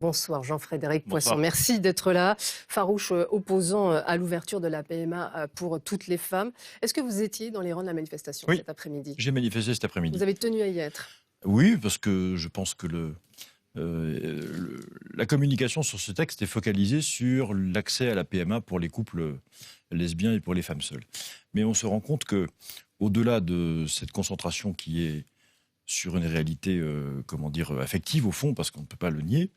Bonsoir Jean-Frédéric Poisson, Bonsoir. merci d'être là. Farouche opposant à l'ouverture de la PMA pour toutes les femmes. Est-ce que vous étiez dans les rangs de la manifestation Oui, cet après-midi? j'ai manifesté cet Vous après-midi. avez tenu à y être. Oui, parce que je pense que la communication sur ce texte est focalisée sur l'accès à la PMA pour les couples lesbiens et pour les femmes seules. Mais on se rend compte que, au-delà de cette concentration qui est sur une réalité, affective au fond, parce qu'on ne peut pas le nier,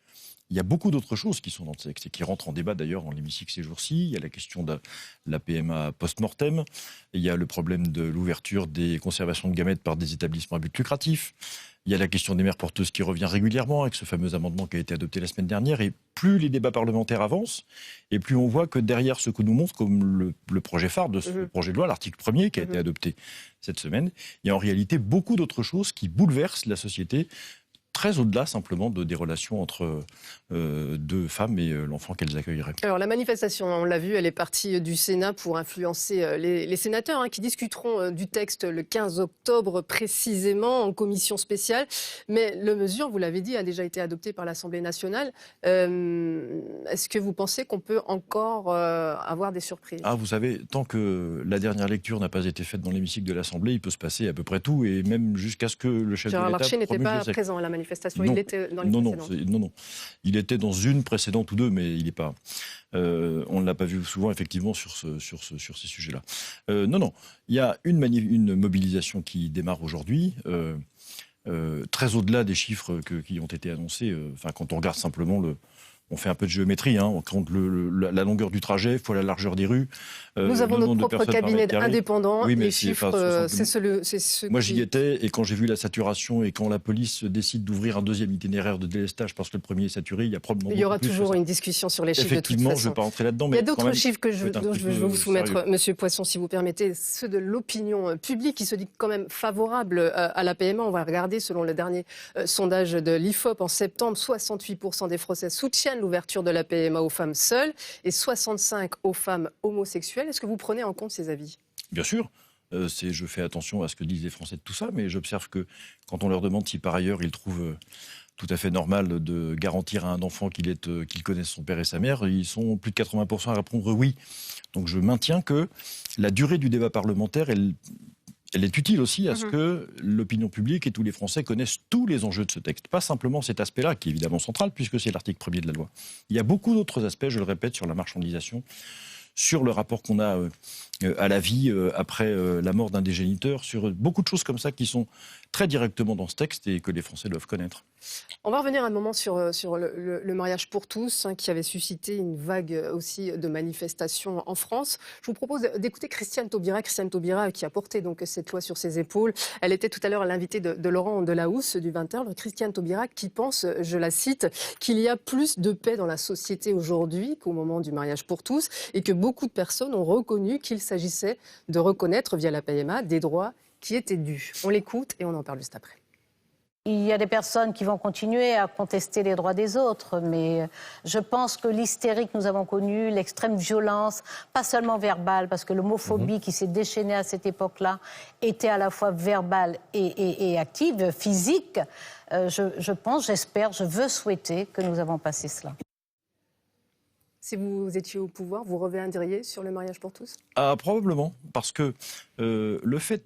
il y a beaucoup d'autres choses qui sont dans le texte et qui rentrent en débat d'ailleurs dans l'hémicycle ces jours-ci. Il y a la question de la PMA post-mortem, il y a le problème de l'ouverture des conservations de gamètes par des établissements à but lucratif, il y a la question des mères porteuses qui revient régulièrement avec ce fameux amendement qui a été adopté la semaine dernière. Et plus les débats parlementaires avancent, et plus on voit que derrière ce que nous montre comme le projet phare de ce projet de loi, l'article 1er qui a été adopté cette semaine, il y a en réalité beaucoup d'autres choses qui bouleversent la société, très au-delà simplement des relations entre deux femmes et l'enfant qu'elles accueilleraient. Alors la manifestation, on l'a vu, elle est partie du Sénat pour influencer les sénateurs qui discuteront du texte le 15 octobre précisément en commission spéciale. Mais la mesure, vous l'avez dit, a déjà été adoptée par l'Assemblée nationale. Est-ce que vous pensez qu'on peut encore avoir des surprises? Ah, vous savez, tant que la dernière lecture n'a pas été faite dans l'hémicycle de l'Assemblée, il peut se passer à peu près tout, et même jusqu'à ce que le chef Gérard de l'État Larcher n'était promulgue pas le texte. présent à la manifestation, Non. il était dans les Non, précédentes. non. Il était dans une précédente ou deux, mais il n'est pas. On ne l'a pas vu souvent, effectivement, sur ces sujets-là. Non. Il y a une mobilisation qui démarre aujourd'hui, très au-delà des chiffres qui ont été annoncés. Quand on regarde simplement on fait un peu de géométrie, on compte la longueur du trajet fois la largeur des rues. Nous avons notre propre cabinet indépendant. Oui, mais les chiffres, c'est ceux Moi, j'y étais, et quand j'ai vu la saturation et quand la police décide d'ouvrir un deuxième itinéraire de délestage parce que le premier est saturé, il y a probablement Il y aura beaucoup plus toujours que ça. une discussion sur les chiffres de toute Effectivement, façon. je ne vais pas rentrer là-dedans. Il Mais y a d'autres quand même, chiffres dont je veux vous soumettre, sérieux. Monsieur Poisson, si vous permettez, ceux de l'opinion publique qui se dit quand même favorable à la PMA. On va regarder, selon le dernier sondage de l'IFOP en septembre, 68% des Français soutiennent l'ouverture de la PMA aux femmes seules et 65% aux femmes homosexuelles. Est-ce que vous prenez en compte ces avis? Bien sûr. Je fais attention à ce que disent les Français de tout ça, mais j'observe que quand on leur demande si par ailleurs ils trouvent tout à fait normal de garantir à un enfant qu'il connaisse son père et sa mère, ils sont plus de 80% à répondre oui. Donc je maintiens que la durée du débat parlementaire, elle est utile aussi à ce que l'opinion publique et tous les Français connaissent tous les enjeux de ce texte. Pas simplement cet aspect-là, qui est évidemment central, puisque c'est l'article 1er de la loi. Il y a beaucoup d'autres aspects, je le répète, sur la marchandisation, sur le rapport qu'on a à la vie après la mort d'un des géniteurs, sur beaucoup de choses comme ça qui sont très directement dans ce texte et que les Français doivent connaître. On va revenir un moment sur le mariage pour tous, qui avait suscité une vague aussi de manifestations en France. Je vous propose d'écouter Christiane Taubira. Christiane Taubira qui a porté donc cette loi sur ses épaules. Elle était tout à l'heure l'invitée de Laurent Delahousse du 20h. Christiane Taubira qui pense, je la cite, qu'il y a plus de paix dans la société aujourd'hui qu'au moment du mariage pour tous et que beaucoup de personnes ont reconnu qu'il s'agissait de reconnaître via la PMA des droits qui étaient dus. On l'écoute et on en parle juste après. Il y a des personnes qui vont continuer à contester les droits des autres, mais je pense que l'hystérie que nous avons connue, l'extrême violence, pas seulement verbale, parce que l'homophobie qui s'est déchaînée à cette époque-là était à la fois verbale et active, physique. Je pense, j'espère, je veux souhaiter que nous avons passé cela. Si vous étiez au pouvoir, vous reviendriez sur le mariage pour tous? Probablement, parce que le fait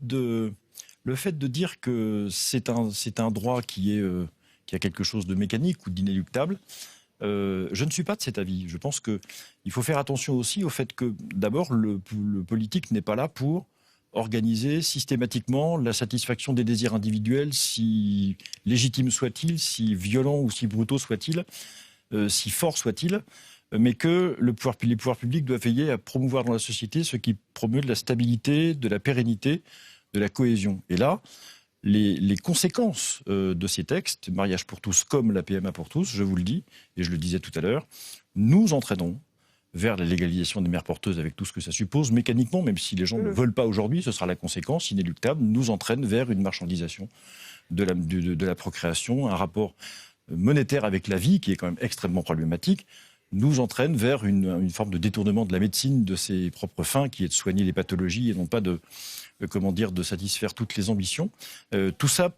de dire que c'est un droit qui a quelque chose de mécanique ou d'inéluctable, je ne suis pas de cet avis. Je pense qu'il faut faire attention aussi au fait que, d'abord, le politique n'est pas là pour organiser systématiquement la satisfaction des désirs individuels, si légitimes soient-ils, si violents ou si brutaux soient-ils, si forts soient-ils, mais que les pouvoirs publics doivent veiller à promouvoir dans la société ce qui promeut de la stabilité, de la pérennité, de la cohésion. Et là, les conséquences de ces textes, mariage pour tous comme la PMA pour tous, je vous le dis, et je le disais tout à l'heure, nous entraînons vers la légalisation des mères porteuses avec tout ce que ça suppose, mécaniquement, même si les gens ne veulent pas aujourd'hui, ce sera la conséquence inéluctable, nous entraîne vers une marchandisation de la procréation, un rapport monétaire avec la vie qui est quand même extrêmement problématique, nous entraîne vers une forme de détournement de la médecine de ses propres fins, qui est de soigner les pathologies et non pas de satisfaire toutes les ambitions. Tout ça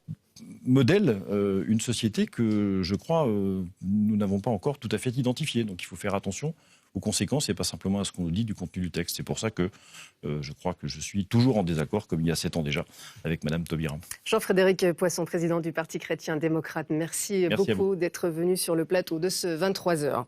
modèle une société que, je crois, nous n'avons pas encore tout à fait identifiée. Donc il faut faire attention aux conséquences et pas simplement à ce qu'on nous dit du contenu du texte. C'est pour ça que je crois que je suis toujours en désaccord, comme il y a 7 ans déjà, avec Madame Taubira. Jean-Frédéric Poisson, président du Parti chrétien-démocrate, merci beaucoup d'être venu sur le plateau de ce 23h.